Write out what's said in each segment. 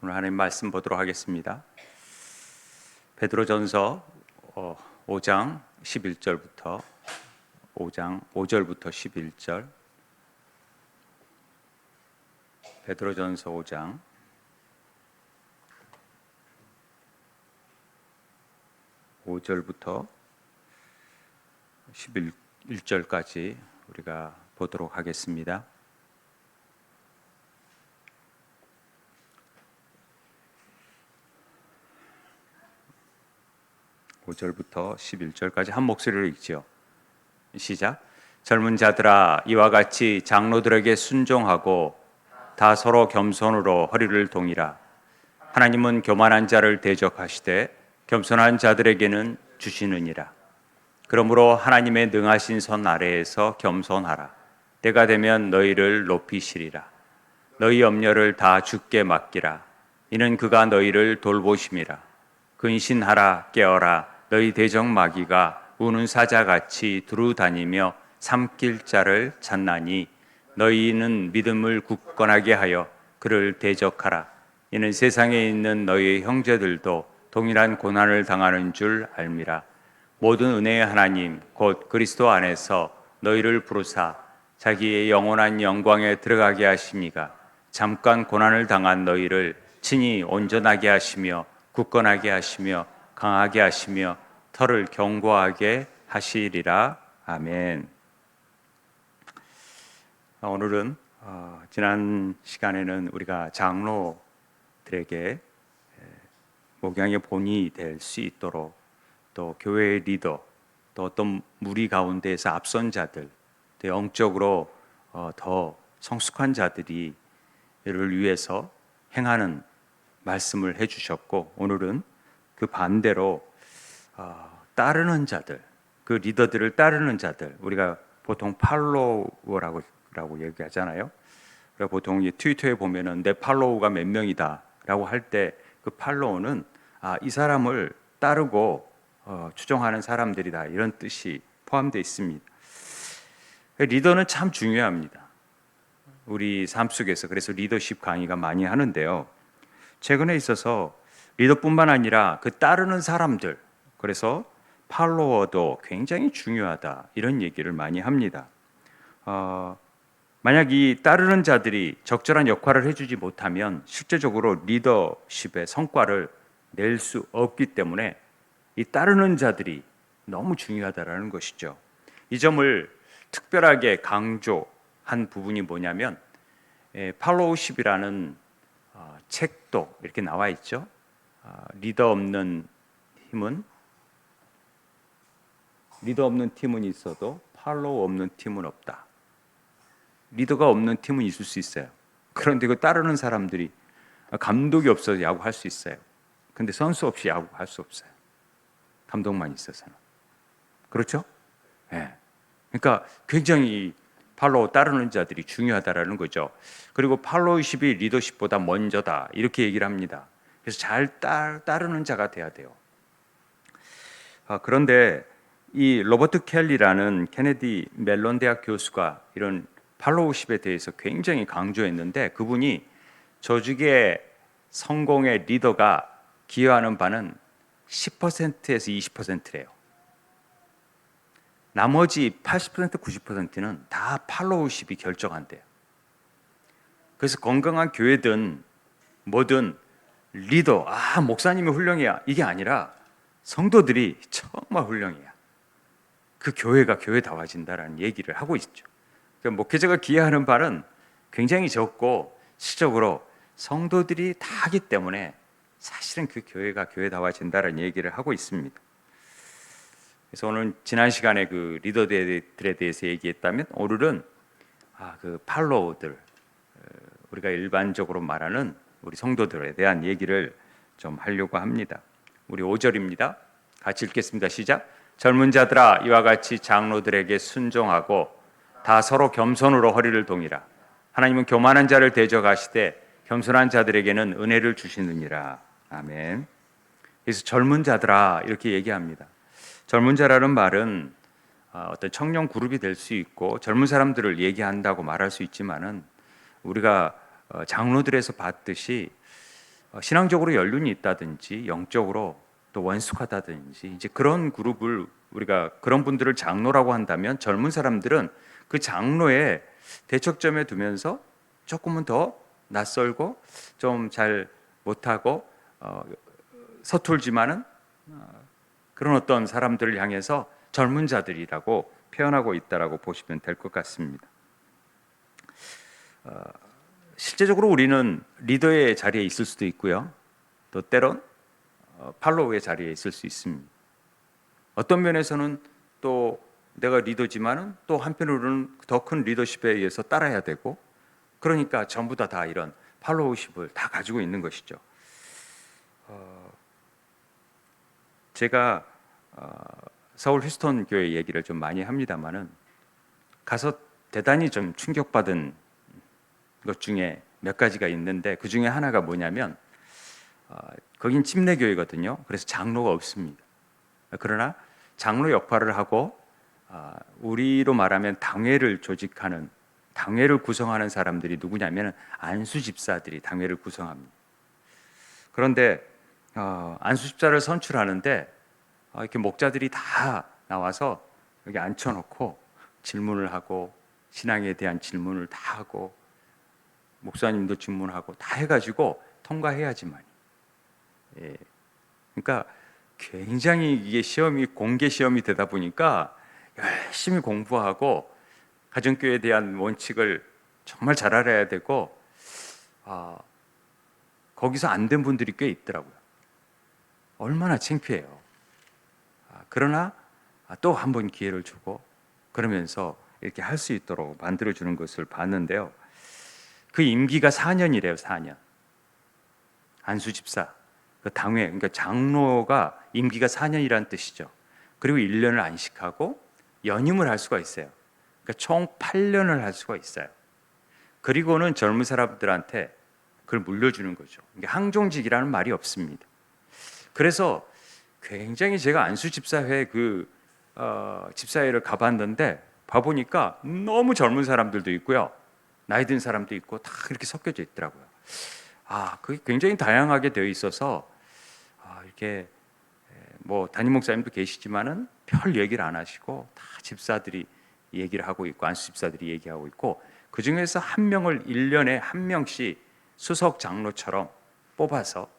오늘 하나님 말씀 보도록 하겠습니다. 베드로전서 5장 11절부터 5장 5절부터 11절. 베드로전서 5장 5절부터 11절까지 우리가 보도록 하겠습니다. (5절부터) (11절까지) 한 목소리로 읽지요. 시작. 젊은 자들아, 이와 같이 장로들에게 순종하고 다 서로 겸손으로 허리를 동이라. 하나님은 교만한 자를 대적하시되 겸손한 자들에게는 주시느니라. 그러므로 하나님의 능하신 손 아래에서 겸손하라. 때가 되면 너희를 높이시리라. 너희 염려를 다 주께 맡기라. 이는 그가 너희를 돌보심이라. 근신하라, 깨어라. 너희 대적 마귀가 우는 사자같이 두루 다니며 삼킬 자를 찾나니 너희는 믿음을 굳건하게 하여 그를 대적하라. 이는 세상에 있는 너희 형제들도 동일한 고난을 당하는 줄 알미라. 모든 은혜의 하나님 곧 그리스도 안에서 너희를 부르사 자기의 영원한 영광에 들어가게 하심이가 잠깐 고난을 당한 너희를 친히 온전하게 하시며 굳건하게 하시며 강하게 하시며 털을 견고하게 하시리라. 아멘. 오늘은 지난 시간에는 우리가 장로들에게 목양의 본이 될 수 있도록 또 교회의 리더 또 어떤 무리 가운데에서 앞선 자들 또 영적으로 더 성숙한 자들이 이를 위해서 행하는 말씀을 해주셨고, 오늘은 그 반대로 따르는 자들, 그 리더들을 따르는 자들, 우리가 보통 팔로워라고 얘기하잖아요. 보통 트위터에 보면은 내 팔로워가 몇 명이다라고 할 때 그 팔로워는 이 사람을 따르고 추종하는 사람들이다, 이런 뜻이 포함되어 있습니다. 리더는 참 중요합니다. 우리 삶 속에서. 그래서 리더십 강의가 많이 하는데요. 최근에 있어서 리더뿐만 아니라 그 따르는 사람들, 그래서 팔로워도 굉장히 중요하다, 이런 얘기를 많이 합니다. 만약 이 따르는 자들이 적절한 역할을 해주지 못하면 실제적으로 리더십의 성과를 낼 수 없기 때문에 이 따르는 자들이 너무 중요하다라는 것이죠. 이 점을 특별하게 강조한 부분이 뭐냐면, 팔로우십이라는 책도 이렇게 나와 있죠. 리더 없는 팀은 있어도 팔로우 없는 팀은 없다. 리더가 없는 팀은 있을 수 있어요. 그런데 그 따르는 사람들이 감독이 없어서 야구할 수 있어요. 근데 선수 없이 야구할 수 없어요. 감독만 있어서는. 그렇죠? 네. 그러니까 굉장히 팔로우 따르는 자들이 중요하다라는 거죠. 그리고 팔로우십이 리더십보다 먼저다, 이렇게 얘기를 합니다. 그래서 잘 따르는 자가 돼야 돼요. 그런데 이 로버트 켈리라는 케네디 멜론 대학 교수가 이런 팔로우십에 대해서 굉장히 강조했는데, 그분이 조직의 성공의 리더가 기여하는 바는 10%에서 20%래요. 나머지 80%, 90%는 다 팔로우십이 결정한대요. 그래서 건강한 교회든 뭐든 리더, 목사님이 훌륭해야, 이게 아니라 성도들이 정말 훌륭해야 그 교회가 교회다워진다라는 얘기를 하고 있죠. 목회자가 기여하는 바는 굉장히 적고 실적으로 성도들이 다 하기 때문에 사실은 그 교회가 교회다워진다라는 얘기를 하고 있습니다. 그래서 오늘 지난 시간에 그 리더들에 대해서 얘기했다면, 오늘은 그 팔로우들, 우리가 일반적으로 말하는 우리 성도들에 대한 얘기를 좀 하려고 합니다. 우리 5절입니다. 같이 읽겠습니다. 시작. 젊은 자들아, 이와 같이 장로들에게 순종하고 다 서로 겸손으로 허리를 동이라. 하나님은 교만한 자를 대적하시되 겸손한 자들에게는 은혜를 주시느니라. 아멘. 그래서 젊은 자들아, 이렇게 얘기합니다. 젊은 자라는 말은 어떤 청년 그룹이 될 수 있고 젊은 사람들을 얘기한다고 말할 수 있지만은, 우리가 장로들에서 봤듯이 신앙적으로 연륜이 있다든지 영적으로 또 원숙하다든지 이제 그런 그룹을 우리가 그런 분들을 장로라고 한다면 젊은 사람들은 그 장로의 대척점에 두면서 조금은 더 낯설고 좀 잘 못하고 서툴지만은 그런 어떤 사람들을 향해서 젊은 자들이라고 표현하고 있다라고 보시면 될 것 같습니다. 실제적으로 우리는 리더의 자리에 있을 수도 있고요. 또 때론 팔로우의 자리에 있을 수 있습니다. 어떤 면에서는 또 내가 리더지만은 또 한편으로는 더 큰 리더십에 의해서 따라야 되고 그러니까 전부 다 이런 팔로우십을 다 가지고 있는 것이죠. 제가 서울 휴스턴 교회 얘기를 좀 많이 합니다만은 가서 대단히 좀 충격받은 것 중에 몇 가지가 있는데 그 중에 하나가 뭐냐면 거긴 침례교회거든요. 그래서 장로가 없습니다. 그러나 장로 역할을 하고 우리로 말하면 당회를 조직하는 당회를 구성하는 사람들이 누구냐면 안수 집사들이 당회를 구성합니다. 그런데 안수 집사를 선출하는데 이렇게 목자들이 다 나와서 여기 앉혀놓고 질문을 하고 신앙에 대한 질문을 다 하고 목사님도 질문하고 다 해가지고 통과해야지만. 예. 그러니까 굉장히 이게 시험이 공개 시험이 되다 보니까 열심히 공부하고 가정교회에 대한 원칙을 정말 잘 알아야 되고 거기서 안 된 분들이 꽤 있더라고요. 얼마나 창피해요. 그러나 또 한 번 기회를 주고 그러면서 이렇게 할 수 있도록 만들어주는 것을 봤는데요. 그 임기가 4년이래요. 4년. 안수집사, 그 당회, 그러니까 장로가 임기가 4년이라는 뜻이죠. 그리고 1년을 안식하고 연임을 할 수가 있어요. 그러니까 총 8년을 할 수가 있어요. 그리고는 젊은 사람들한테 그걸 물려주는 거죠. 그러니까 항종직이라는 말이 없습니다. 그래서 굉장히 제가 안수집사회 집사회를 가봤는데 봐보니까 너무 젊은 사람들도 있고요. 나이 든 사람도 있고 다 그렇게 섞여져 있더라고요. 그게 굉장히 다양하게 되어 있어서 이렇게 뭐 담임 목사님도 계시지만은 별 얘기를 안 하시고 다 집사들이 얘기를 하고 있고 안수 집사들이 얘기하고 있고 그 중에서 한 명을 1년에 한 명씩 수석 장로처럼 뽑아서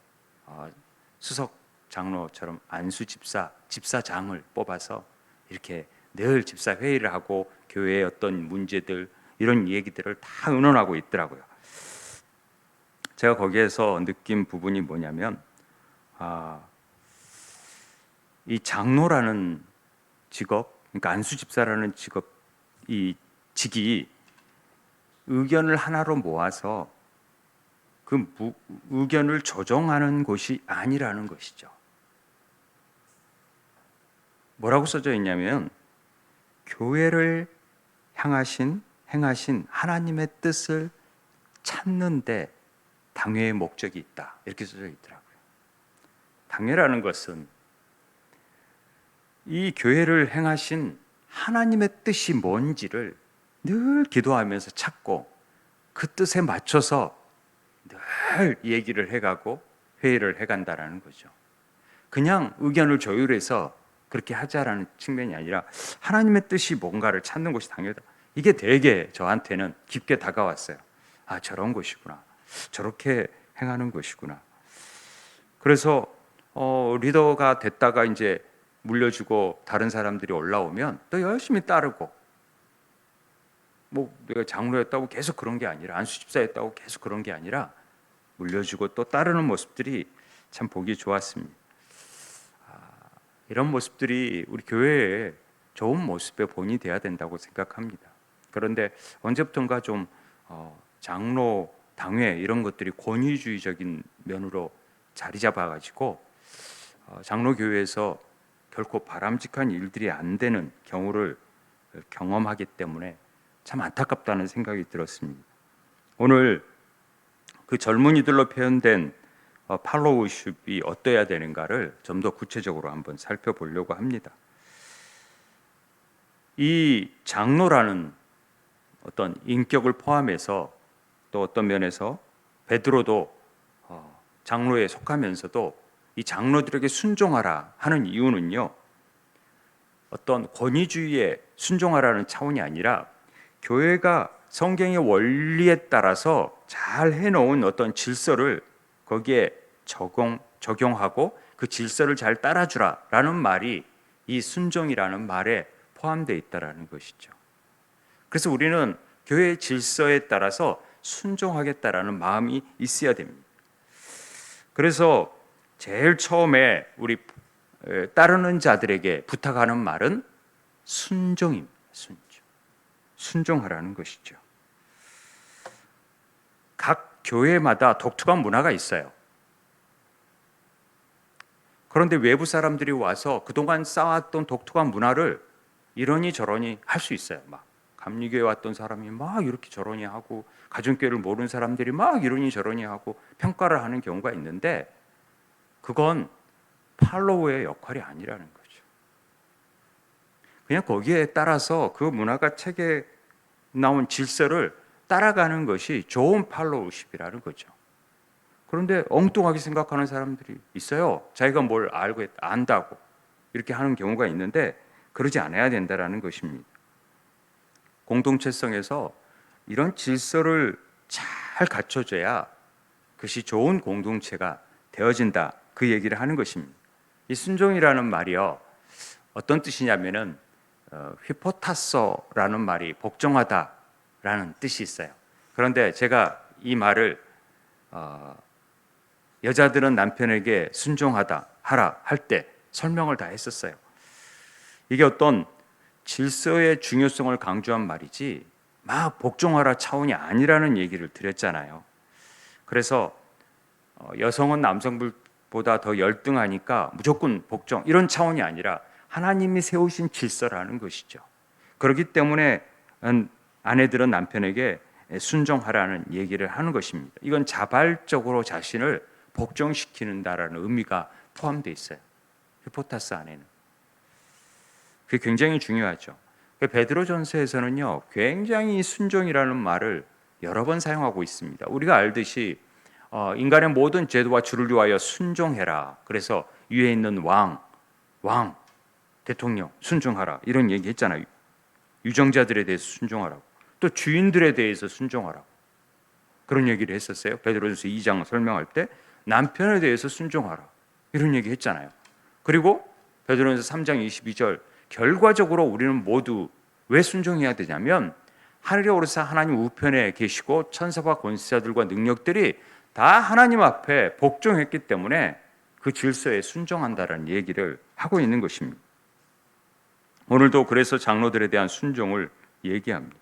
수석 장로처럼 안수 집사장을 뽑아서 이렇게 늘 집사 회의를 하고 교회의 어떤 문제들 이런 얘기들을 다 의논하고 있더라고요. 제가 거기에서 느낀 부분이 뭐냐면 이 장로라는 직업, 그러니까 안수 집사라는 직업, 이 직이 의견을 하나로 모아서 그 의견을 조정하는 곳이 아니라는 것이죠. 뭐라고 써져 있냐면 교회를 행하신 하나님의 뜻을 찾는데 당회의 목적이 있다. 이렇게 써져 있더라고요. 당회라는 것은 이 교회를 행하신 하나님의 뜻이 뭔지를 늘 기도하면서 찾고 그 뜻에 맞춰서 늘 얘기를 해가고 회의를 해간다라는 거죠. 그냥 의견을 조율해서 그렇게 하자라는 측면이 아니라 하나님의 뜻이 뭔가를 찾는 것이 당연하다. 이게 되게 저한테는 깊게 다가왔어요. 저런 것이구나. 저렇게 행하는 것이구나. 그래서 리더가 됐다가 이제 물려주고 다른 사람들이 올라오면 또 열심히 따르고 뭐 내가 장로였다고 계속 그런 게 아니라 안수집사였다고 계속 그런 게 아니라 물려주고 또 따르는 모습들이 참 보기 좋았습니다. 이런 모습들이 우리 교회의 좋은 모습의 본이 돼야 된다고 생각합니다. 그런데 언제부턴가 좀 장로, 당회 이런 것들이 권위주의적인 면으로 자리 잡아가지고 장로교회에서 결코 바람직한 일들이 안 되는 경우를 경험하기 때문에 참 안타깝다는 생각이 들었습니다. 오늘 그 젊은이들로 표현된 팔로우십이 어떠해야 되는가를 좀 더 구체적으로 한번 살펴보려고 합니다. 이 장로라는 어떤 인격을 포함해서 또 어떤 면에서 베드로도 장로에 속하면서도 이 장로들에게 순종하라 하는 이유는요, 어떤 권위주의에 순종하라는 차원이 아니라 교회가 성경의 원리에 따라서 잘 해놓은 어떤 질서를 거기에 적용하고 그 질서를 잘 따라주라라는 말이 이 순종이라는 말에 포함되어 있다라는 것이죠. 그래서 우리는 교회의 질서에 따라서 순종하겠다라는 마음이 있어야 됩니다. 그래서 제일 처음에 우리 따르는 자들에게 부탁하는 말은 순종입니다. 순종하라는 것이죠. 각 교회마다 독특한 문화가 있어요. 그런데 외부 사람들이 와서 그동안 쌓았던 독특한 문화를 이러니 저러니 할 수 있어요. 막 감리교회 왔던 사람이 막 이렇게 저러니 하고, 가정교회를 모르는 사람들이 막 이러니 저러니 하고 평가를 하는 경우가 있는데, 그건 팔로워의 역할이 아니라는 거죠. 그냥 거기에 따라서 그 문화가 책에 나온 질서를 따라가는 것이 좋은 팔로우십이라는 거죠. 그런데 엉뚱하게 생각하는 사람들이 있어요. 자기가 뭘 알고 안다고 이렇게 하는 경우가 있는데, 그러지 않아야 된다는 것입니다. 공동체성에서 이런 질서를 잘 갖춰줘야 그것이 좋은 공동체가 되어진다, 그 얘기를 하는 것입니다. 이 순종이라는 말이요, 어떤 뜻이냐면은 휘포타서라는 말이 복종하다라는 뜻이 있어요. 그런데 제가 이 말을 여자들은 남편에게 순종하다 하라 할 때 설명을 다 했었어요. 이게 어떤 질서의 중요성을 강조한 말이지 막 복종하라 차원이 아니라는 얘기를 드렸잖아요. 그래서 여성은 남성보다 더 열등하니까 무조건 복종, 이런 차원이 아니라 하나님이 세우신 질서라는 것이죠. 그렇기 때문에 아내들은 남편에게 순종하라는 얘기를 하는 것입니다. 이건 자발적으로 자신을 복종시키는다라는 의미가 포함되어 있어요. 히포타스 안에는. 그게 굉장히 중요하죠. 베드로전서에서는요, 굉장히 순종이라는 말을 여러 번 사용하고 있습니다. 우리가 알듯이 인간의 모든 제도와 주를 위하여 순종해라. 그래서 위에 있는 왕, 대통령 순종하라, 이런 얘기 했잖아요. 유정자들에 대해서 순종하라고, 또 주인들에 대해서 순종하라고, 그런 얘기를 했었어요. 베드로전서 2장 설명할 때 남편에 대해서 순종하라, 이런 얘기 했잖아요. 그리고 베드로전서 3장 22절, 결과적으로 우리는 모두 왜 순종해야 되냐면, 하늘에 오르사 하나님 우편에 계시고 천사와 권세자들과 능력들이 다 하나님 앞에 복종했기 때문에 그 질서에 순종한다는 얘기를 하고 있는 것입니다. 오늘도 그래서 장로들에 대한 순종을 얘기합니다.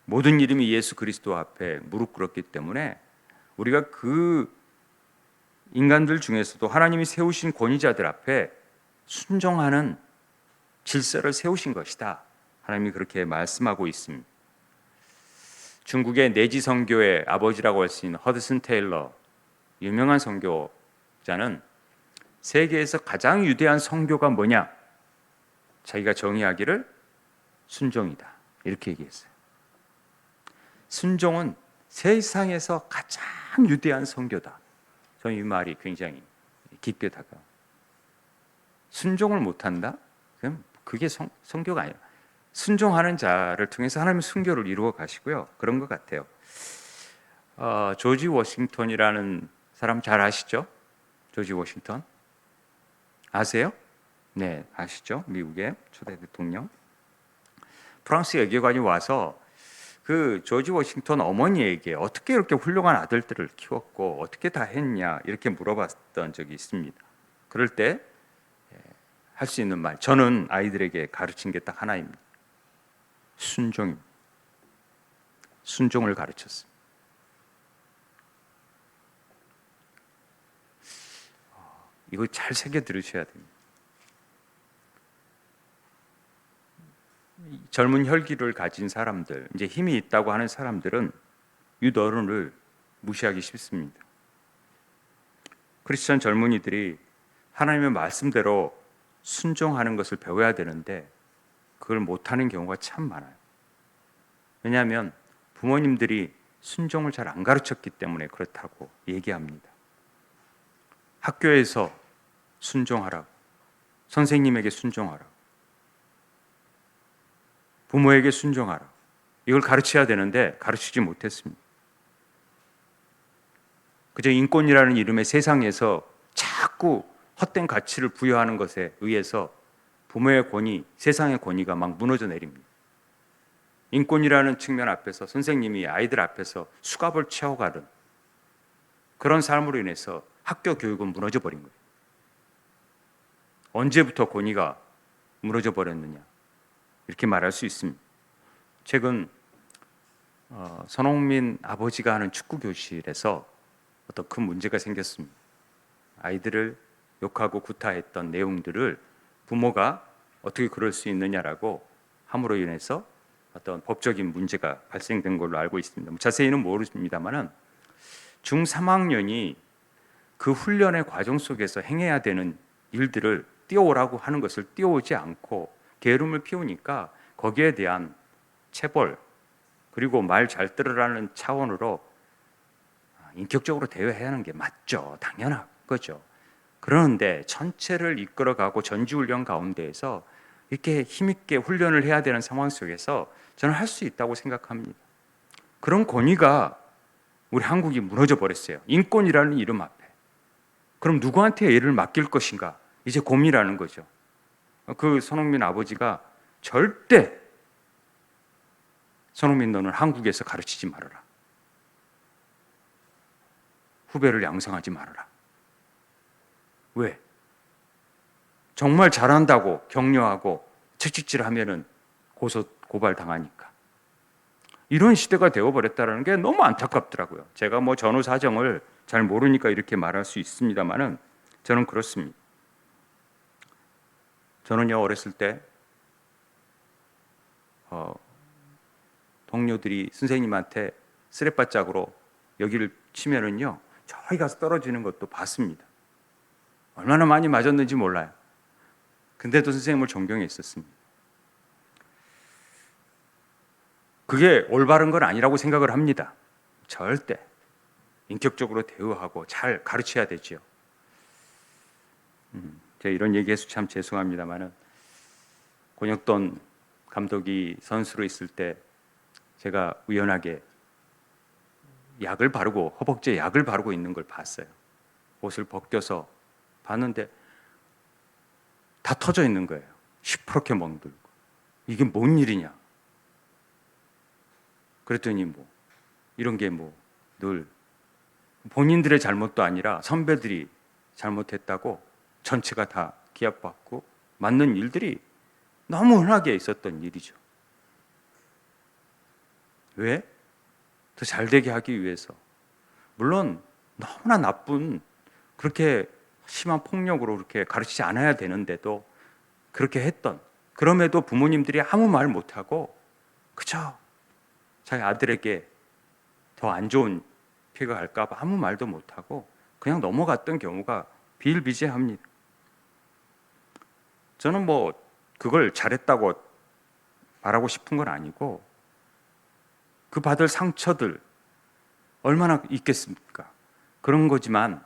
모든 이름이 예수 그리스도 앞에 무릎 꿇었기 때문에 우리가 그 인간들 중에서도 하나님이 세우신 권위자들 앞에 순종하는 질서를 세우신 것이다, 하나님이 그렇게 말씀하고 있습니다. 중국의 내지 선교의 아버지라고 할 수 있는 허드슨 테일러, 유명한 선교자는 세계에서 가장 위대한 선교가 뭐냐? 자기가 정의하기를 순종이다, 이렇게 얘기했어요. 순종은 세상에서 가장 위대한 선교다. 저는 이 말이 굉장히 깊게 다가와요. 순종을 못한다? 그럼 그게 선교가 아니라 순종하는 자를 통해서 하나님의 순교를 이루어 가시고요. 그런 것 같아요. 조지 워싱턴이라는 사람 잘 아시죠? 조지 워싱턴 아세요? 네, 아시죠? 미국의 초대 대통령. 프랑스 외교관이 와서 그 조지 워싱턴 어머니에게 어떻게 이렇게 훌륭한 아들들을 키웠고 어떻게 다 했냐, 이렇게 물어봤던 적이 있습니다. 그럴 때 할 수 있는 말, 저는 아이들에게 가르친 게 딱 하나입니다. 순종입니다. 순종을 가르쳤습니다. 이거 잘 새겨 들으셔야 됩니다. 젊은 혈기를 가진 사람들, 이제 힘이 있다고 하는 사람들은 유언을 무시하기 쉽습니다. 크리스천 젊은이들이 하나님의 말씀대로 순종하는 것을 배워야 되는데 그걸 못하는 경우가 참 많아요. 왜냐하면 부모님들이 순종을 잘 안 가르쳤기 때문에 그렇다고 얘기합니다. 학교에서 순종하라고, 선생님에게 순종하라고, 부모에게 순종하라고, 이걸 가르쳐야 되는데 가르치지 못했습니다. 그저 인권이라는 이름의 세상에서 자꾸 헛된 가치를 부여하는 것에 의해서 부모의 권위, 세상의 권위가 막 무너져 내립니다. 인권이라는 측면 앞에서 선생님이 아이들 앞에서 수갑을 채워가는 그런 삶으로 인해서 학교 교육은 무너져 버린 거예요. 언제부터 권위가 무너져 버렸느냐, 이렇게 말할 수 있습니다. 최근 손흥민 아버지가 하는 축구 교실에서 어떤 큰 문제가 생겼습니다. 아이들을 욕하고 구타했던 내용들을 부모가 어떻게 그럴 수 있느냐라고 함으로 인해서 어떤 법적인 문제가 발생된 걸로 알고 있습니다. 자세히는 모릅니다만은 중 3학년이 그 훈련의 과정 속에서 행해야 되는 일들을 뛰어오라고 하는 것을 뛰어오지 않고 게으름을 피우니까 거기에 대한 체벌, 그리고 말 잘 들으라는 차원으로 인격적으로 대화해야 하는 게 맞죠. 당연한 거죠. 그러는데 전체를 이끌어가고 전지훈련 가운데에서 이렇게 힘있게 훈련을 해야 되는 상황 속에서 저는 할 수 있다고 생각합니다. 그런 권위가 우리 한국이 무너져 버렸어요. 인권이라는 이름 앞에. 그럼 누구한테 애를 맡길 것인가? 이제 고민이라는 거죠. 그 손흥민 아버지가 절대 손흥민 너는 한국에서 가르치지 말아라. 후배를 양성하지 말아라. 왜? 정말 잘한다고 격려하고 채찍질하면은 고발 당하니까. 이런 시대가 되어버렸다는 게 너무 안타깝더라고요. 제가 전후 사정을 잘 모르니까 이렇게 말할 수 있습니다만은 저는 그렇습니다. 저는요, 어렸을 때 동료들이 선생님한테 쓰레빠짝으로 여기를 치면은요, 저기 가서 떨어지는 것도 봤습니다. 얼마나 많이 맞았는지 몰라요. 근데도 선생님을 존경했었습니다. 그게 올바른 건 아니라고 생각을 합니다. 절대 인격적으로 대우하고 잘 가르쳐야 되지요. 제가 이런 얘기해서 참 죄송합니다만은 권혁돈 감독이 선수로 있을 때 제가 우연하게 약을 바르고 허벅지에 약을 바르고 있는 걸 봤어요. 옷을 벗겨서 봤는데 다 터져 있는 거예요. 시퍼렇게 멍들고. 이게 뭔 일이냐? 그랬더니 이런 게 늘 본인들의 잘못도 아니라 선배들이 잘못했다고 전체가 다 기합받고 맞는 일들이 너무 흔하게 있었던 일이죠. 왜? 더 잘되게 하기 위해서. 물론 너무나 나쁜, 그렇게 심한 폭력으로 그렇게 가르치지 않아야 되는데도 그렇게 했던, 그럼에도 부모님들이 아무 말 못하고 그저 자기 아들에게 더 안 좋은 피해가 갈까 봐 아무 말도 못하고 그냥 넘어갔던 경우가 비일비재합니다. 저는 그걸 잘했다고 말하고 싶은 건 아니고 그 받을 상처들 얼마나 있겠습니까? 그런 거지만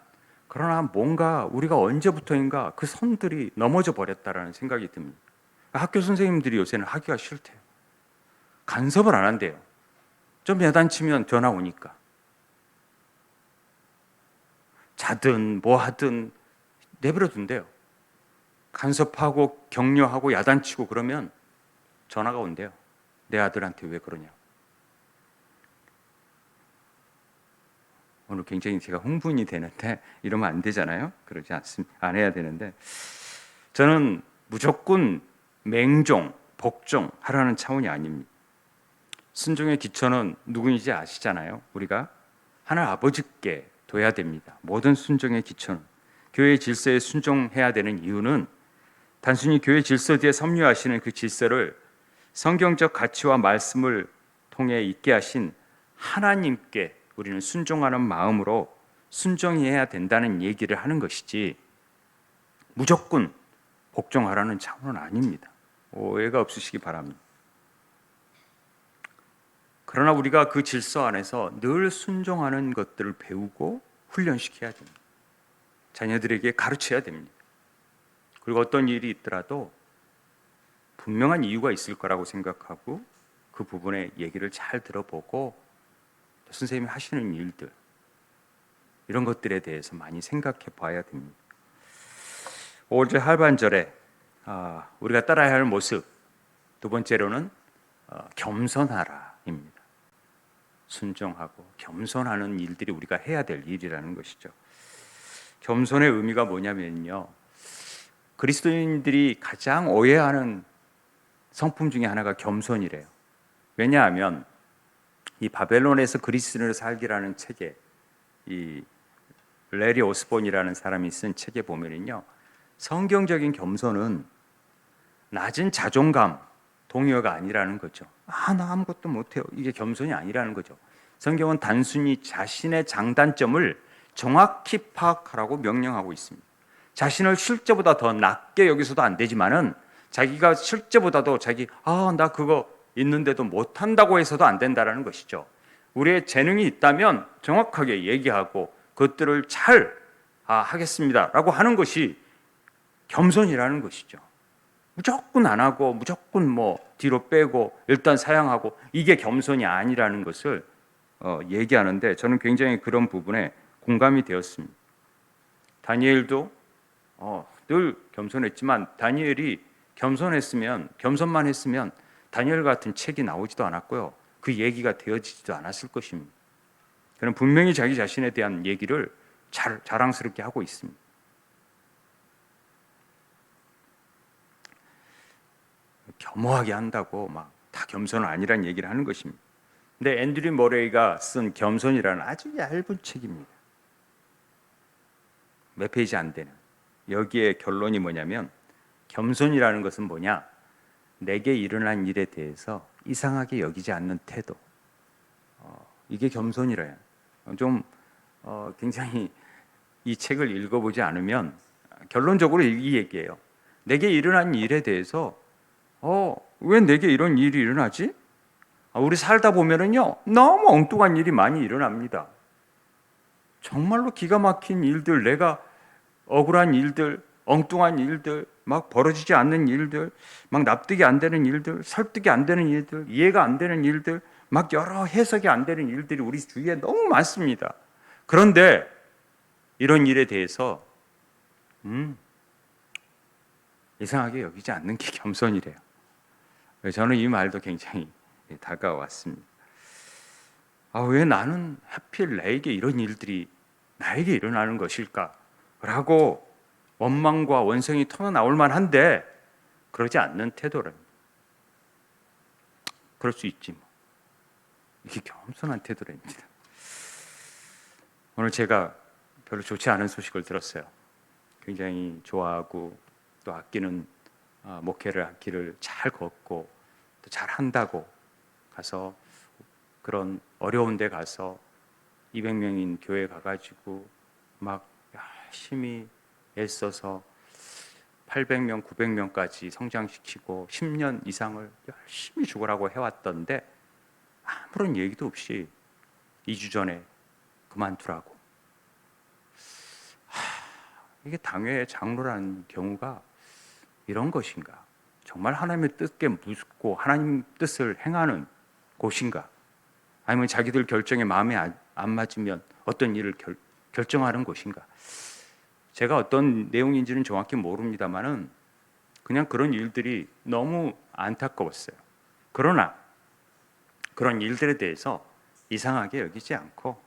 그러나 뭔가 우리가 언제부터인가 그 선들이 넘어져 버렸다라는 생각이 듭니다. 학교 선생님들이 요새는 하기가 싫대요. 간섭을 안 한대요. 좀 야단치면 전화 오니까. 자든 뭐 하든 내버려 둔대요. 간섭하고 격려하고 야단치고 그러면 전화가 온대요. 내 아들한테 왜 그러냐. 오늘 굉장히 제가 흥분이 되는데 이러면 안 되잖아요. 그러지 않습니다. 안 해야 되는데 저는 무조건 맹종, 복종 하라는 차원이 아닙니다. 순종의 기초는 누구인지 아시잖아요. 우리가 하나님 아버지께 둬야 됩니다. 모든 순종의 기초는 교회의 질서에 순종해야 되는 이유는 단순히 교회 질서 뒤에 섭리하시는 그 질서를 성경적 가치와 말씀을 통해 있게 하신 하나님께 우리는 순종하는 마음으로 순종해야 된다는 얘기를 하는 것이지 무조건 복종하라는 차원은 아닙니다. 오해가 없으시기 바랍니다. 그러나 우리가 그 질서 안에서 늘 순종하는 것들을 배우고 훈련시켜야 됩니다. 자녀들에게 가르쳐야 됩니다. 그리고 어떤 일이 있더라도 분명한 이유가 있을 거라고 생각하고 그 부분의 얘기를 잘 들어보고 선생님이 하시는 일들 이런 것들에 대해서 많이 생각해 봐야 됩니다. 5절 하반절에 우리가 따라야 할 모습 두 번째로는 겸손하라입니다. 순종하고 겸손하는 일들이 우리가 해야 될 일이라는 것이죠. 겸손의 의미가 뭐냐면요, 그리스도인들이 가장 오해하는 성품 중에 하나가 겸손이래요. 왜냐하면 이 바벨론에서 그리스도인으로 살기라는 책에 이 레리 오스본이라는 사람이 쓴 책에 보면은요, 성경적인 겸손은 낮은 자존감, 동요가 아니라는 거죠. 나 아무것도 못해요. 이게 겸손이 아니라는 거죠. 성경은 단순히 자신의 장단점을 정확히 파악하라고 명령하고 있습니다. 자신을 실제보다 더 낮게 여기서도 안 되지만은 자기가 실제보다도 나 그거 있는데도 못한다고 해서도 안 된다라는 것이죠. 우리의 재능이 있다면 정확하게 얘기하고 그것들을 잘 하겠습니다라고 하는 것이 겸손이라는 것이죠. 무조건 안 하고 무조건 뒤로 빼고 일단 사양하고 이게 겸손이 아니라는 것을 얘기하는데 저는 굉장히 그런 부분에 공감이 되었습니다. 다니엘도 늘 겸손했지만 다니엘이 겸손만 했으면 다니엘 같은 책이 나오지도 않았고요. 그 얘기가 되어지지도 않았을 것입니다. 그는 분명히 자기 자신에 대한 얘기를 자랑스럽게 하고 있습니다. 겸허하게 한다고 다 겸손은 아니란 얘기를 하는 것입니다. 근데 앤드류 머레이가 쓴 겸손이라는 아주 얇은 책입니다. 몇 페이지 안 되는. 여기에 결론이 뭐냐면 겸손이라는 것은 뭐냐? 내게 일어난 일에 대해서 이상하게 여기지 않는 태도. 이게 겸손이래요. 좀 굉장히 이 책을 읽어보지 않으면 결론적으로 이 얘기예요. 내게 일어난 일에 대해서 왜 내게 이런 일이 일어나지? 우리 살다 보면은요, 너무 엉뚱한 일이 많이 일어납니다. 정말로 기가 막힌 일들, 내가 억울한 일들, 엉뚱한 일들, 막 벌어지지 않는 일들, 막 납득이 안 되는 일들, 설득이 안 되는 일들, 이해가 안 되는 일들, 막 여러 해석이 안 되는 일들이 우리 주위에 너무 많습니다. 그런데 이런 일에 대해서 이상하게 여기지 않는 게 겸손이래요. 저는 이 말도 굉장히 다가왔습니다. 왜 나는 하필 나에게 이런 일들이 나에게 일어나는 것일까? 라고 원망과 원성이 터져나올 만한데 그러지 않는 태도랍니다. 그럴 수 있지 이게 겸손한 태도랍니다. 오늘 제가 별로 좋지 않은 소식을 들었어요. 굉장히 좋아하고 또 아끼는 목회를 할 길을 잘 걷고 또 잘 한다고 가서 그런 어려운 데 가서 200명인 교회 가가지고 막 열심히 애써서 800명, 900명까지 성장시키고 10년 이상을 열심히 죽으라고 해왔던데 아무런 얘기도 없이 2주 전에 그만두라고. 이게 당회의 장로라는 경우가 이런 것인가? 정말 하나님의 뜻에 묻고 하나님 뜻을 행하는 곳인가? 아니면 자기들 결정에 마음에 안 맞으면 어떤 일을 결정하는 곳인가? 제가 어떤 내용인지는 정확히 모릅니다만은 그냥 그런 일들이 너무 안타까웠어요. 그러나 그런 일들에 대해서 이상하게 여기지 않고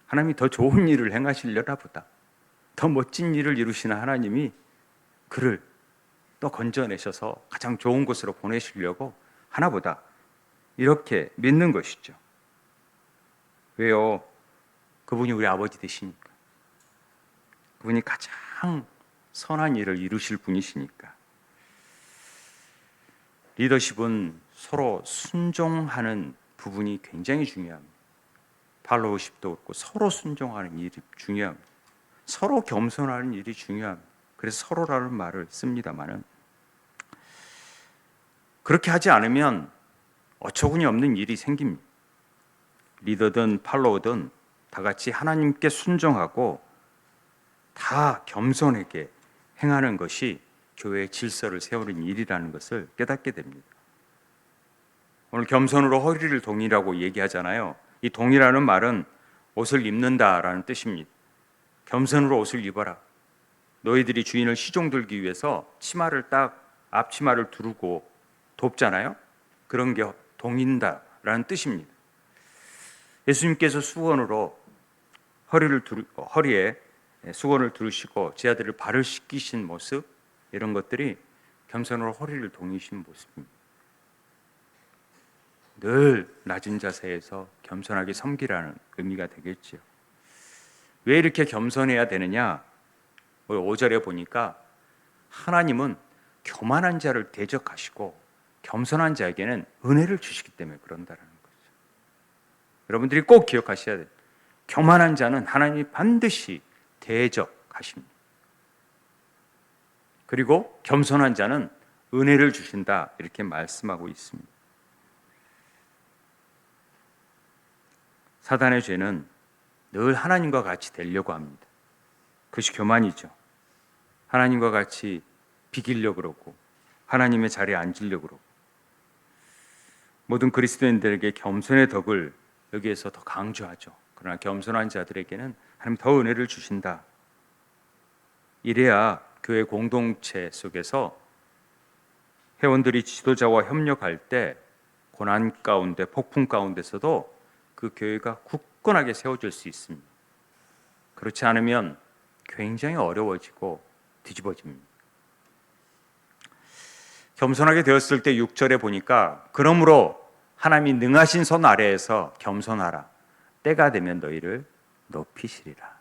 하나님이 더 좋은 일을 행하시려나 보다. 더 멋진 일을 이루시는 하나님이 그를 또 건져내셔서 가장 좋은 곳으로 보내시려고 하나보다 이렇게 믿는 것이죠. 왜요? 그분이 우리 아버지 되시니까. 그분이 가장 선한 일을 이루실 분이시니까. 리더십은 서로 순종하는 부분이 굉장히 중요합니다. 팔로우십도 그렇고 서로 순종하는 일이 중요합니다. 서로 겸손하는 일이 중요합니다. 그래서 서로라는 말을 씁니다만은 그렇게 하지 않으면 어처구니 없는 일이 생깁니다. 리더든 팔로우든 다 같이 하나님께 순종하고 다 겸손하게 행하는 것이 교회의 질서를 세우는 일이라는 것을 깨닫게 됩니다. 오늘 겸손으로 허리를 동이라고 얘기하잖아요. 이 동이라는 말은 옷을 입는다라는 뜻입니다. 겸손으로 옷을 입어라. 너희들이 주인을 시종들기 위해서 치마를 딱 앞치마를 두르고 돕잖아요. 그런 게 동인다라는 뜻입니다. 예수님께서 수건으로 허리에 수건을 두르시고 제 아들을 발을 씻기신 모습, 이런 것들이 겸손으로 허리를 동이신 모습입니다. 늘 낮은 자세에서 겸손하게 섬기라는 의미가 되겠지요. 왜 이렇게 겸손해야 되느냐? 5절에 보니까 하나님은 교만한 자를 대적하시고 겸손한 자에게는 은혜를 주시기 때문에 그런다는 거죠. 여러분들이 꼭 기억하셔야 돼요. 교만한 자는 하나님이 반드시 대적하십니다. 그리고 겸손한 자는 은혜를 주신다, 이렇게 말씀하고 있습니다. 사단의 죄는 늘 하나님과 같이 되려고 합니다. 그것이 교만이죠. 하나님과 같이 비기려고 그러고 하나님의 자리에 앉으려고 그러고, 모든 그리스도인들에게 겸손의 덕을 여기에서 더 강조하죠. 그러나 겸손한 자들에게는 하나님 더 은혜를 주신다. 이래야 교회 공동체 속에서 회원들이 지도자와 협력할 때 고난 가운데, 폭풍 가운데서도 그 교회가 굳건하게 세워질 수 있습니다. 그렇지 않으면 굉장히 어려워지고 뒤집어집니다. 겸손하게 되었을 때 6절에 보니까 그러므로 하나님이 능하신 손 아래에서 겸손하라. 때가 되면 너희를 높이시리라.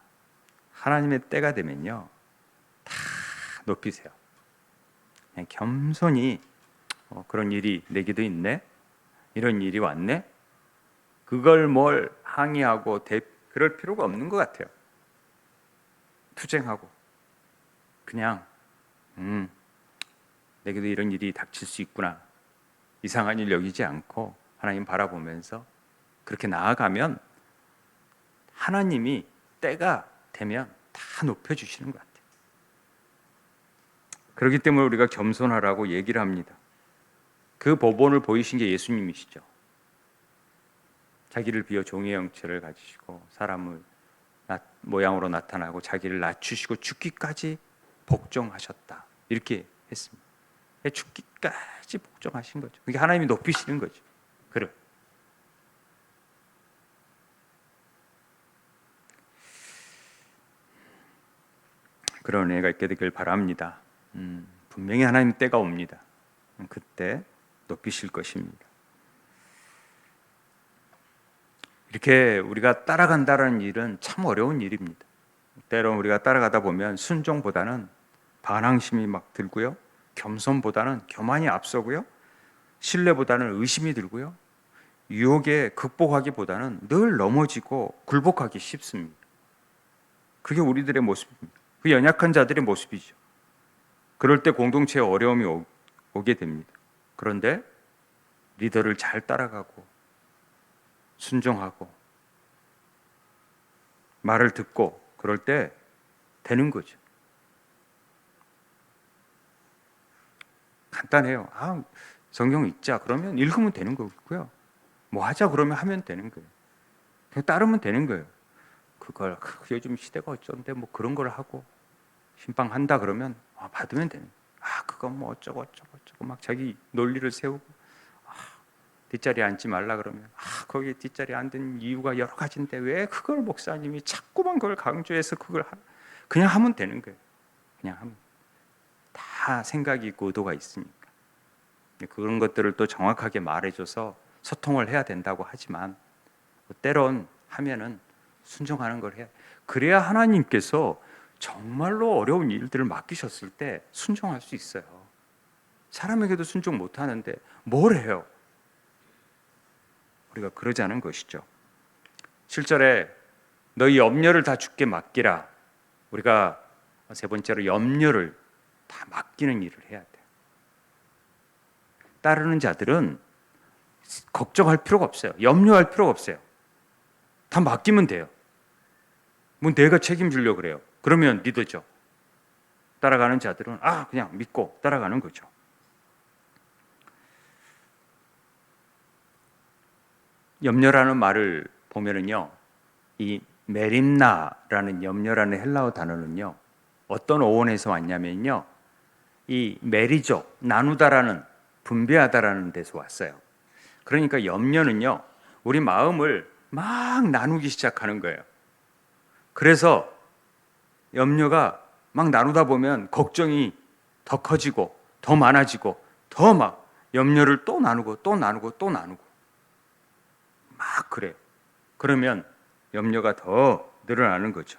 하나님의 때가 되면요, 다 높이세요. 그냥 겸손히 그런 일이 내게도 있네, 이런 일이 왔네, 그걸 뭘 항의하고 그럴 필요가 없는 것 같아요. 투쟁하고 그냥 내게도 이런 일이 닥칠 수 있구나, 이상한 일 여기지 않고 하나님 바라보면서 그렇게 나아가면 하나님이 때가 되면 다 높여주시는 것 같아요. 그렇기 때문에 우리가 겸손하라고 얘기를 합니다. 그 모본을 보이신 게 예수님이시죠. 자기를 비워 종의 형체를 가지시고 사람을 모양으로 나타나고 자기를 낮추시고 죽기까지 복종하셨다, 이렇게 했습니다. 죽기까지 복종하신 거죠. 그게 하나님이 높이시는 거죠. 그래. 그런 은혜가 있게 되길 바랍니다. 분명히 하나님 때가 옵니다. 그때 높이실 것입니다. 이렇게 우리가 따라간다는 일은 참 어려운 일입니다. 때론 우리가 따라가다 보면 순종보다는 반항심이 막 들고요, 겸손보다는 교만이 앞서고요, 신뢰보다는 의심이 들고요, 유혹에 극복하기보다는 늘 넘어지고 굴복하기 쉽습니다. 그게 우리들의 모습입니다. 그 연약한 자들의 모습이죠. 그럴 때 공동체에 어려움이 오게 됩니다. 그런데 리더를 잘 따라가고 순종하고 말을 듣고 그럴 때 되는 거죠. 간단해요. 성경 읽자 그러면 읽으면 되는 거고요, 뭐 하자 그러면 하면 되는 거예요. 그냥 따르면 되는 거예요. 그걸 요즘 시대가 어쩐데 뭐 그런 걸 하고 신방한다 그러면 받으면 되는 거예요. 그건 뭐 어쩌고 막 자기 논리를 세우고, 뒷자리에 앉지 말라 그러면 거기 뒷자리에 앉은 이유가 여러 가지인데 왜 그걸 목사님이 자꾸만 그걸 강조해서 그냥 하면 되는 거예요. 그냥 하면 다 생각이 있고 의도가 있으니까. 그런 것들을 또 정확하게 말해줘서 소통을 해야 된다고 하지만 때론 하면은 순종하는 걸 해야, 그래야 하나님께서 정말로 어려운 일들을 맡기셨을 때 순종할 수 있어요. 사람에게도 순종 못하는데 뭘 해요? 우리가 그러자는 것이죠. 7절에 너희 염려를 다 주께 맡기라. 우리가 세 번째로 염려를 다 맡기는 일을 해야 돼요. 따르는 자들은 걱정할 필요가 없어요. 염려할 필요가 없어요. 다 맡기면 돼요. 뭐 내가 책임지려고 그래요. 그러면 리더죠. 따라가는 자들은 그냥 믿고 따라가는 거죠. 염려라는 말을 보면은요, 이 메림나라는 염려라는 헬라어 단어는요, 어떤 어원에서 왔냐면요, 이 메리조, 나누다라는, 분배하다라는 데서 왔어요. 그러니까 염려는요, 우리 마음을 막 나누기 시작하는 거예요. 그래서 염려가 막 나누다 보면 걱정이 더 커지고 더 많아지고 더 막 염려를 또 나누고 또 나누고 또 나누고 막 그래요. 그러면 염려가 더 늘어나는 거죠.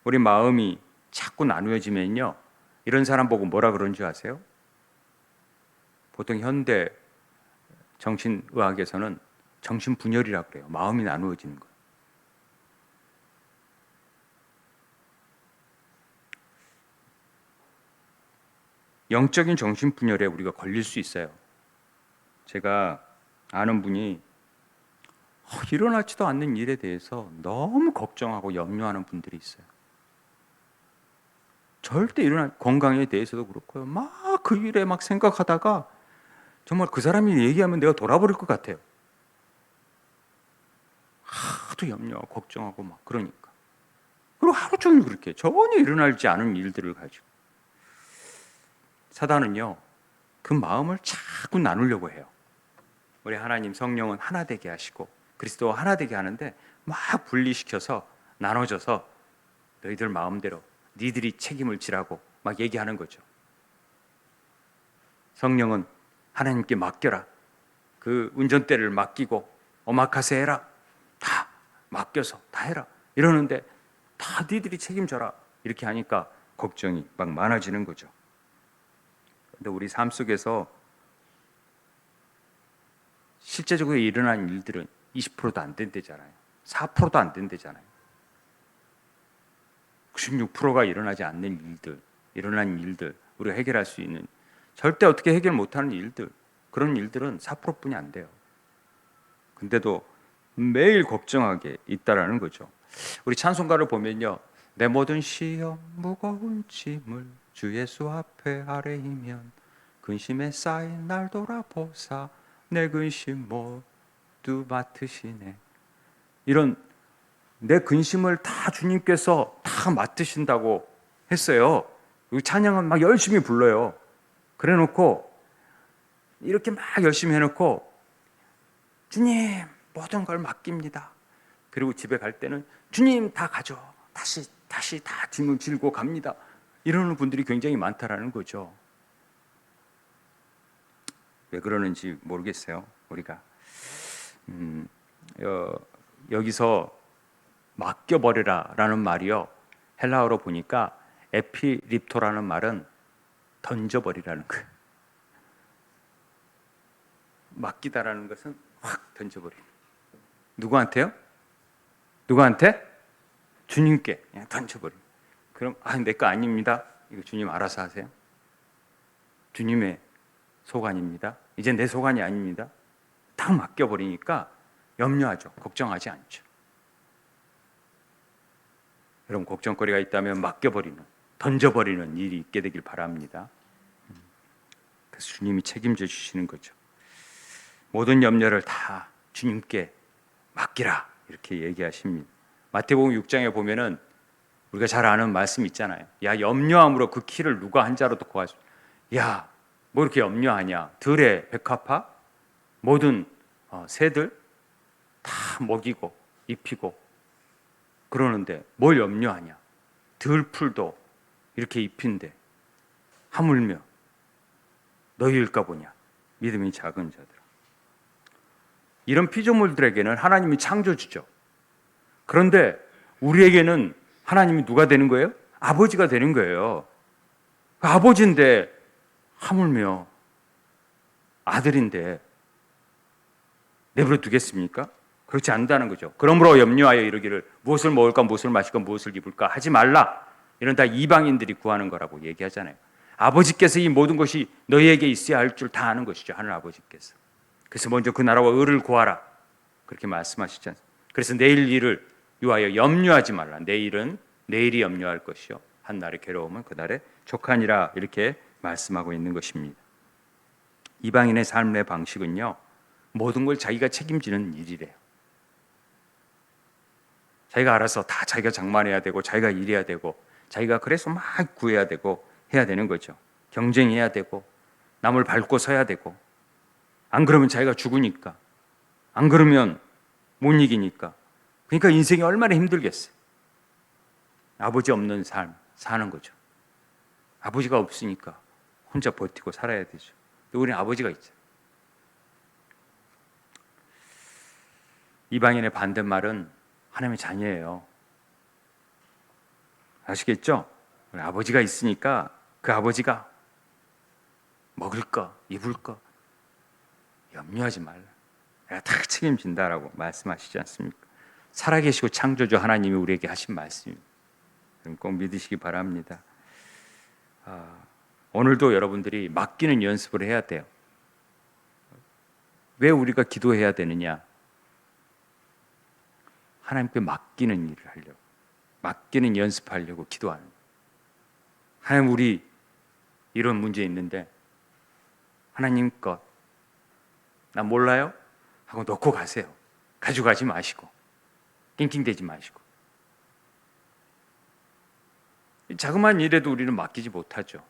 우리 마음이 자꾸 나누어지면요, 이런 사람 보고 뭐라 그런 줄 아세요? 보통 현대 정신의학에서는 정신분열이라고 그래요. 마음이 나누어지는 거예요. 영적인 정신분열에 우리가 걸릴 수 있어요. 제가 아는 분이 일어나지도 않는 일에 대해서 너무 걱정하고 염려하는 분들이 있어요. 절대 일어날 건강에 대해서도 그렇고요. 막 그 일에 막 생각하다가 정말 그 사람이 얘기하면 내가 돌아버릴 것 같아요. 하도 염려하고 걱정하고 막 그러니까. 그리고 하루 종일 그렇게 전혀 일어나지 않은 일들을 가지고. 사단은요, 그 마음을 자꾸 나누려고 해요. 우리 하나님 성령은 하나 되게 하시고 그리스도와 하나 되게 하는데 막 분리시켜서 나눠져서 너희들 마음대로 니들이 책임을 지라고 막 얘기하는 거죠. 성령은 하나님께 맡겨라. 그 운전대를 맡기고 오마카세 해라. 다 맡겨서 다 해라. 이러는데 다 니들이 책임져라. 이렇게 하니까 걱정이 막 많아지는 거죠. 근데 우리 삶 속에서 실제적으로 일어난 일들은 20%도 안 된대잖아요. 4%도 안 된대잖아요. 96%가 일어나지 않는 일어난 일들, 우리가 해결할 수 있는, 절대 어떻게 해결 못하는 일들, 그런 일들은 4%뿐이 안 돼요. 근데도 매일 걱정하게 있다라는 거죠. 우리 찬송가를 보면요, 내 모든 시험 무거운 짐을 주 예수 앞에 아뢰이면 근심에 쌓인 날 돌아보사 내 근심 모두 맡으시네. 이런 내 근심을 다 주님께서 다 맡으신다고 했어요. 찬양은 막 열심히 불러요. 그래 놓고 이렇게 막 열심히 해놓고 주님 모든 걸 맡깁니다. 그리고 집에 갈 때는 주님 다 가져. 다시 다 짐을 질고 갑니다. 이러는 분들이 굉장히 많다라는 거죠. 왜 그러는지 모르겠어요. 우리가 여기서 맡겨버리라라는 말이요, 헬라어로 보니까 에피립토라는 말은 던져버리라는 거예요. 맡기다라는 것은 확 던져버리는. 누구한테요? 누구한테? 주님께 그냥 던져버리는. 그럼 내 거 아닙니다. 이거 주님 알아서 하세요. 주님의 소관입니다. 이제 내 소관이 아닙니다. 딱 맡겨버리니까 염려하죠. 걱정하지 않죠. 여러분, 걱정거리가 있다면 맡겨버리는, 던져버리는 일이 있게 되길 바랍니다. 그래서 주님이 책임져 주시는 거죠. 모든 염려를 다 주님께 맡기라, 이렇게 얘기하십니다. 마태복음 6장에 보면은 우리가 잘 아는 말씀 있잖아요. 야, 염려함으로 그 키를 누가 한 자로 더 구하소. 야, 뭐 이렇게 염려하냐. 들의 백합화, 모든 새들 다 먹이고 입히고 그러는데 뭘 염려하냐. 들풀도 이렇게 입힌데 하물며 너희일까 보냐. 믿음이 작은 자들아. 이런 피조물들에게는 하나님이 창조주죠. 그런데 우리에게는 하나님이 누가 되는 거예요? 아버지가 되는 거예요. 아버지인데 하물며 아들인데 내버려 두겠습니까? 그렇지 않다는 거죠. 그러므로 염려하여 이르기를 무엇을 먹을까 무엇을 마실까 무엇을 입을까 하지 말라. 이런 다 이방인들이 구하는 거라고 얘기하잖아요. 아버지께서 이 모든 것이 너희에게 있어야 할 줄 다 아는 것이죠. 하늘 아버지께서. 그래서 먼저 그 나라와 의를 구하라. 그렇게 말씀하시지 않습니까? 그래서 내일 일을 위하여 염려하지 말라. 내일은 내일이 염려할 것이요 한 날의 괴로움은 그날의 족하니라. 이렇게 말씀하고 있는 것입니다. 이방인의 삶의 방식은요, 모든 걸 자기가 책임지는 일이래요. 자기가 알아서 다 자기가 장만해야 되고 자기가 일해야 되고 자기가 그래서 막 구해야 되고 해야 되는 거죠. 경쟁해야 되고 남을 밟고 서야 되고, 안 그러면 자기가 죽으니까, 안 그러면 못 이기니까. 그러니까 인생이 얼마나 힘들겠어요. 아버지 없는 삶 사는 거죠. 아버지가 없으니까 혼자 버티고 살아야 되죠. 우리는 아버지가 있죠. 이방인의 반대말은 하나님의 자녀예요. 아시겠죠? 아버지가 있으니까 그 아버지가 먹을 거, 입을 거 염려하지 말라. 내가 다 책임진다라고 말씀하시지 않습니까? 살아계시고 창조주 하나님이 우리에게 하신 말씀입니다. 꼭 믿으시기 바랍니다. 오늘도 여러분들이 맡기는 연습을 해야 돼요. 왜 우리가 기도해야 되느냐? 하나님께 맡기는 일을 하려고, 맡기는 연습하려고 기도하는 거예요. 하나님, 우리 이런 문제 있는데 하나님 것 나 몰라요? 하고 놓고 가세요. 가져가지 마시고 낑낑대지 마시고. 자그마한 일에도 우리는 맡기지 못하죠.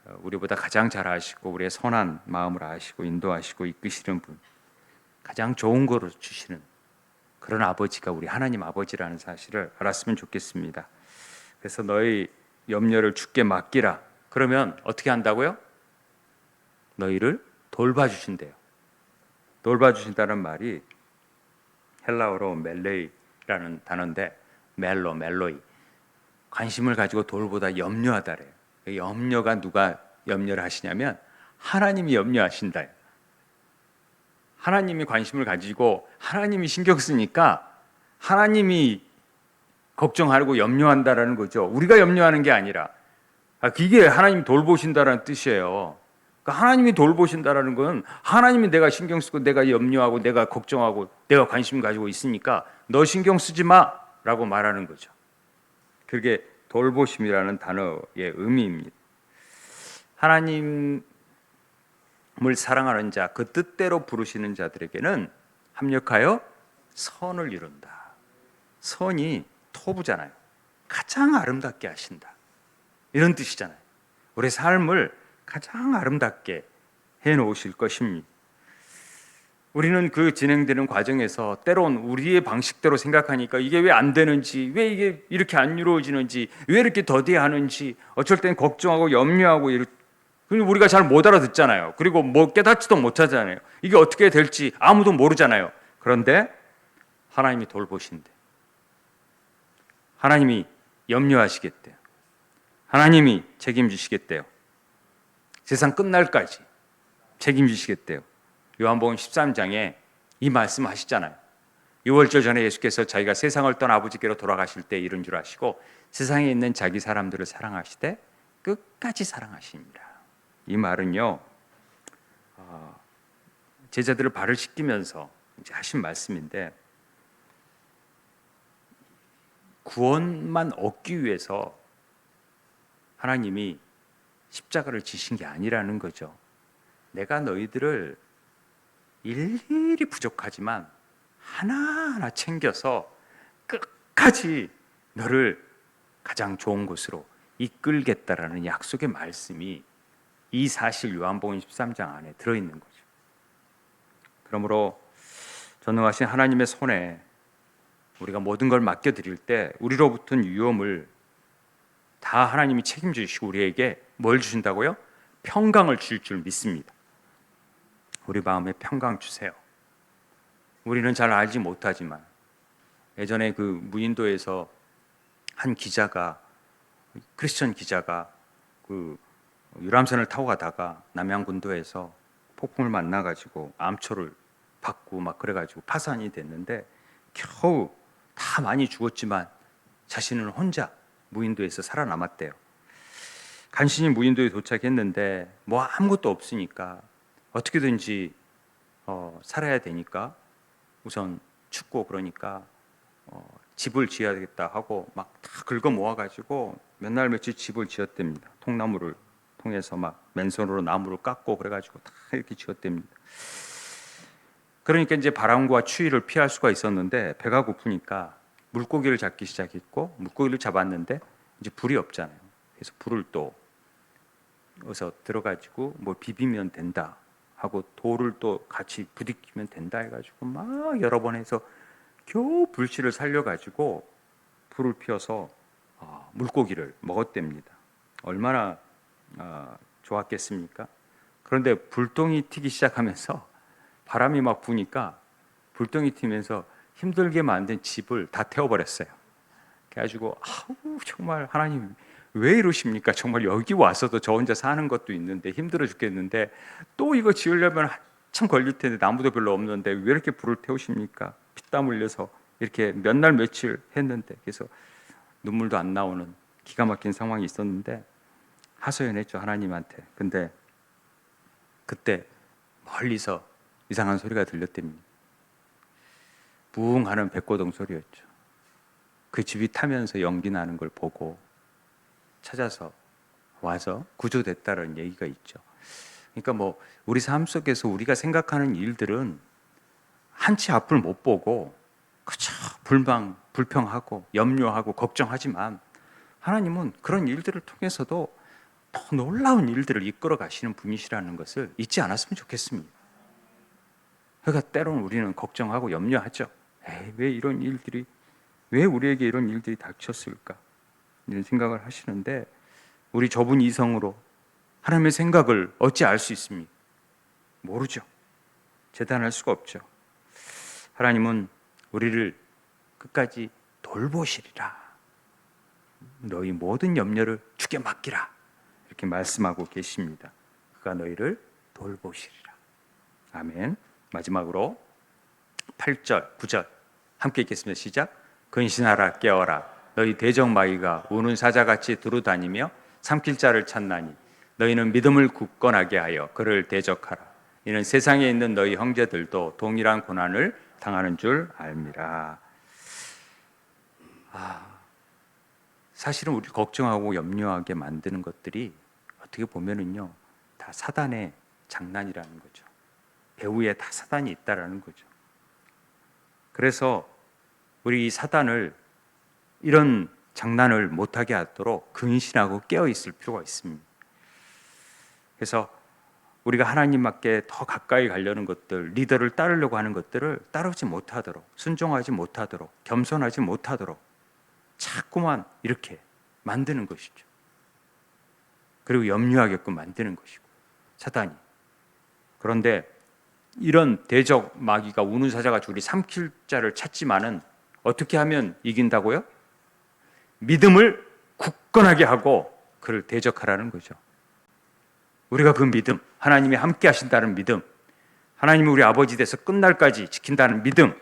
우리보다 가장 잘 아시고 우리의 선한 마음을 아시고 인도하시고 이끄시는 분, 가장 좋은 거로 주시는 그런 아버지가 우리 하나님 아버지라는 사실을 알았으면 좋겠습니다. 그래서 너희 염려를 주께 맡기라. 그러면 어떻게 한다고요? 너희를 돌봐주신대요. 돌봐주신다는 말이 헬라어로 멜레이라는 단어인데, 멜로이, 관심을 가지고 돌보다 염려하다래요. 염려가 누가 염려를 하시냐면 하나님이 염려하신다. 하나님이 관심을 가지고 하나님이 신경 쓰니까 하나님이 걱정하고 염려한다라는 거죠. 우리가 염려하는 게 아니라. 이게 하나님이 돌보신다라는 뜻이에요. 그러니까 하나님이 돌보신다라는 건 하나님이 내가 신경 쓰고 내가 염려하고 내가 걱정하고 내가 관심 가지고 있으니까 너 신경 쓰지 마라고 말하는 거죠. 그게 돌보심이라는 단어의 의미입니다. 하나님을 사랑하는 자, 그 뜻대로 부르시는 자들에게는 합력하여 선을 이룬다. 선이 토부잖아요. 가장 아름답게 하신다. 이런 뜻이잖아요. 우리 삶을 가장 아름답게 해놓으실 것입니다. 우리는 그 진행되는 과정에서 때론 우리의 방식대로 생각하니까 이게 왜 안 되는지, 왜 이게 이렇게 안 이루어지는지, 왜 이렇게 더디하는지, 어쩔 땐 걱정하고 염려하고 우리가 잘 못 알아듣잖아요. 그리고 깨닫지도 못하잖아요. 이게 어떻게 될지 아무도 모르잖아요. 그런데 하나님이 돌보신대. 하나님이 염려하시겠대요. 하나님이 책임지시겠대요. 세상 끝날까지 책임지시겠대요. 요한복음 13장에 이 말씀 하시잖아요. 유월절 전에 예수께서 자기가 세상을 떠나 아버지께로 돌아가실 때 이런 줄 아시고 세상에 있는 자기 사람들을 사랑하시되 끝까지 사랑하십니다. 이 말은요, 제자들을 발을 씻기면서 이제 하신 말씀인데, 구원만 얻기 위해서 하나님이 십자가를 지신 게 아니라는 거죠. 내가 너희들을 일일이 부족하지만 하나하나 챙겨서 끝까지 너를 가장 좋은 곳으로 이끌겠다라는 약속의 말씀이 이 사실 요한복음 13장 안에 들어있는 거죠. 그러므로 전능하신 하나님의 손에 우리가 모든 걸 맡겨드릴 때 우리로부터는 위험을 다 하나님이 책임지시고 우리에게 뭘 주신다고요? 평강을 주실 줄 믿습니다. 우리 마음에 평강 주세요. 우리는 잘 알지 못하지만 예전에 그 무인도에서 한 기자가, 크리스천 기자가 그 유람선을 타고 가다가 남양군도에서 폭풍을 만나가지고 암초를 받고 막 그래가지고 파산이 됐는데 겨우 다 많이 죽었지만 자신은 혼자 무인도에서 살아남았대요. 간신히 무인도에 도착했는데 뭐 아무것도 없으니까 어떻게든지 살아야 되니까 우선 춥고 그러니까 집을 지어야겠다 하고 막 다 긁어 모아가지고 몇 날 며칠 집을 지었답니다. 통나무를 통해서 막 맨손으로 나무를 깎고 그래가지고 다 이렇게 지었답니다. 그러니까 이제 바람과 추위를 피할 수가 있었는데 배가 고프니까 물고기를 잡기 시작했고 물고기를 잡았는데 이제 불이 없잖아요. 그래서 불을 또 어서 들어가지고 뭐 비비면 된다 하고 돌을 또 같이 부딪히면 된다 해가지고 막 여러 번 해서 겨우 불씨를 살려가지고 불을 피워서 물고기를 먹었답니다. 얼마나 좋았겠습니까? 그런데 불똥이 튀기 시작하면서 바람이 막 부니까 불똥이 튀면서 힘들게 만든 집을 다 태워버렸어요. 그래가지고 정말 하나님 왜 이러십니까? 정말 여기 와서도 저 혼자 사는 것도 있는데 힘들어 죽겠는데 또 이거 지으려면 한참 걸릴 텐데 나무도 별로 없는데 왜 이렇게 불을 태우십니까? 피땀 흘려서 이렇게 몇 날 며칠 했는데 그래서 눈물도 안 나오는 기가 막힌 상황이 있었는데 하소연했죠 하나님한테. 근데 그때 멀리서 이상한 소리가 들렸답니다. 붕 하는 백고동 소리였죠. 그 집이 타면서 연기 나는 걸 보고 찾아서 와서 구조됐다는 얘기가 있죠. 그러니까 뭐 우리 삶 속에서 우리가 생각하는 일들은 한치 앞을 못 보고 그저 불평하고 염려하고 걱정하지만 하나님은 그런 일들을 통해서도 더 놀라운 일들을 이끌어 가시는 분이시라는 것을 잊지 않았으면 좋겠습니다. 그러니까 때로는 우리는 걱정하고 염려하죠. 왜 이런 일들이, 왜 우리에게 이런 일들이 닥쳤을까? 이런 생각을 하시는데 우리 좁은 이성으로 하나님의 생각을 어찌 알 수 있습니까? 모르죠. 재단할 수가 없죠. 하나님은 우리를 끝까지 돌보시리라. 너희 모든 염려를 주께 맡기라. 이렇게 말씀하고 계십니다. 그가 너희를 돌보시리라. 아멘. 마지막으로 8절, 9절 함께 읽겠습니다. 시작. 근신하라 깨어라. 너희 대적마귀가 우는 사자같이 두루다니며 삼킬 자를 찾나니 너희는 믿음을 굳건하게 하여 그를 대적하라. 이는 세상에 있는 너희 형제들도 동일한 고난을 당하는 줄 알미라. 사실은 우리 걱정하고 염려하게 만드는 것들이 어떻게 보면은요 다 사단의 장난이라는 거죠. 배후에 다 사단이 있다라는 거죠. 그래서 우리 이 사단을 이런 장난을 못하게 하도록 근신하고 깨어 있을 필요가 있습니다. 그래서 우리가 하나님께 더 가까이 가려는 것들, 리더를 따르려고 하는 것들을 따르지 못하도록, 순종하지 못하도록, 겸손하지 못하도록 자꾸만 이렇게 만드는 것이죠. 그리고 염려하게끔 만드는 것이고 사단이. 그런데 이런 대적 마귀가 우는 사자같이 우리 삼킬 자를 찾지만은 어떻게 하면 이긴다고요? 믿음을 굳건하게 하고 그를 대적하라는 거죠. 우리가 그 믿음, 하나님이 함께 하신다는 믿음, 하나님이 우리 아버지 돼서 끝날까지 지킨다는 믿음,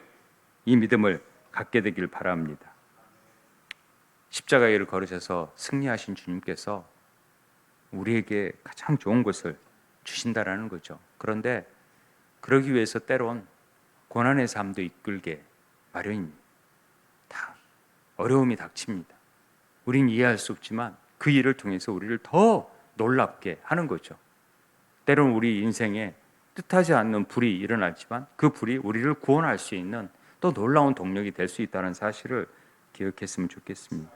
이 믿음을 갖게 되길 바랍니다. 십자가의 길을 걸으셔서 승리하신 주님께서 우리에게 가장 좋은 것을 주신다라는 거죠. 그런데 그러기 위해서 때론 고난의 삶도 이끌게 마련입니다. 다 어려움이 닥칩니다. 우린 이해할 수 없지만 그 일을 통해서 우리를 더 놀랍게 하는 거죠. 때론 우리 인생에 뜻하지 않는 불이 일어나지만 그 불이 우리를 구원할 수 있는 또 놀라운 동력이 될 수 있다는 사실을 기억했으면 좋겠습니다.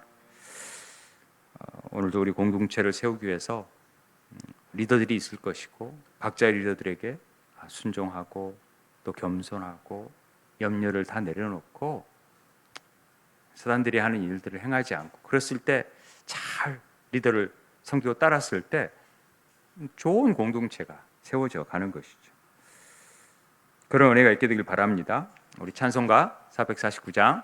오늘도 우리 공동체를 세우기 위해서 리더들이 있을 것이고 각자의 리더들에게 순종하고 또 겸손하고 염려를 다 내려놓고 사단들이 하는 일들을 행하지 않고 그랬을 때 잘 리더를 섬기고 따랐을 때 좋은 공동체가 세워져 가는 것이죠. 그런 은혜가 있게 되길 바랍니다. 우리 찬송가 449장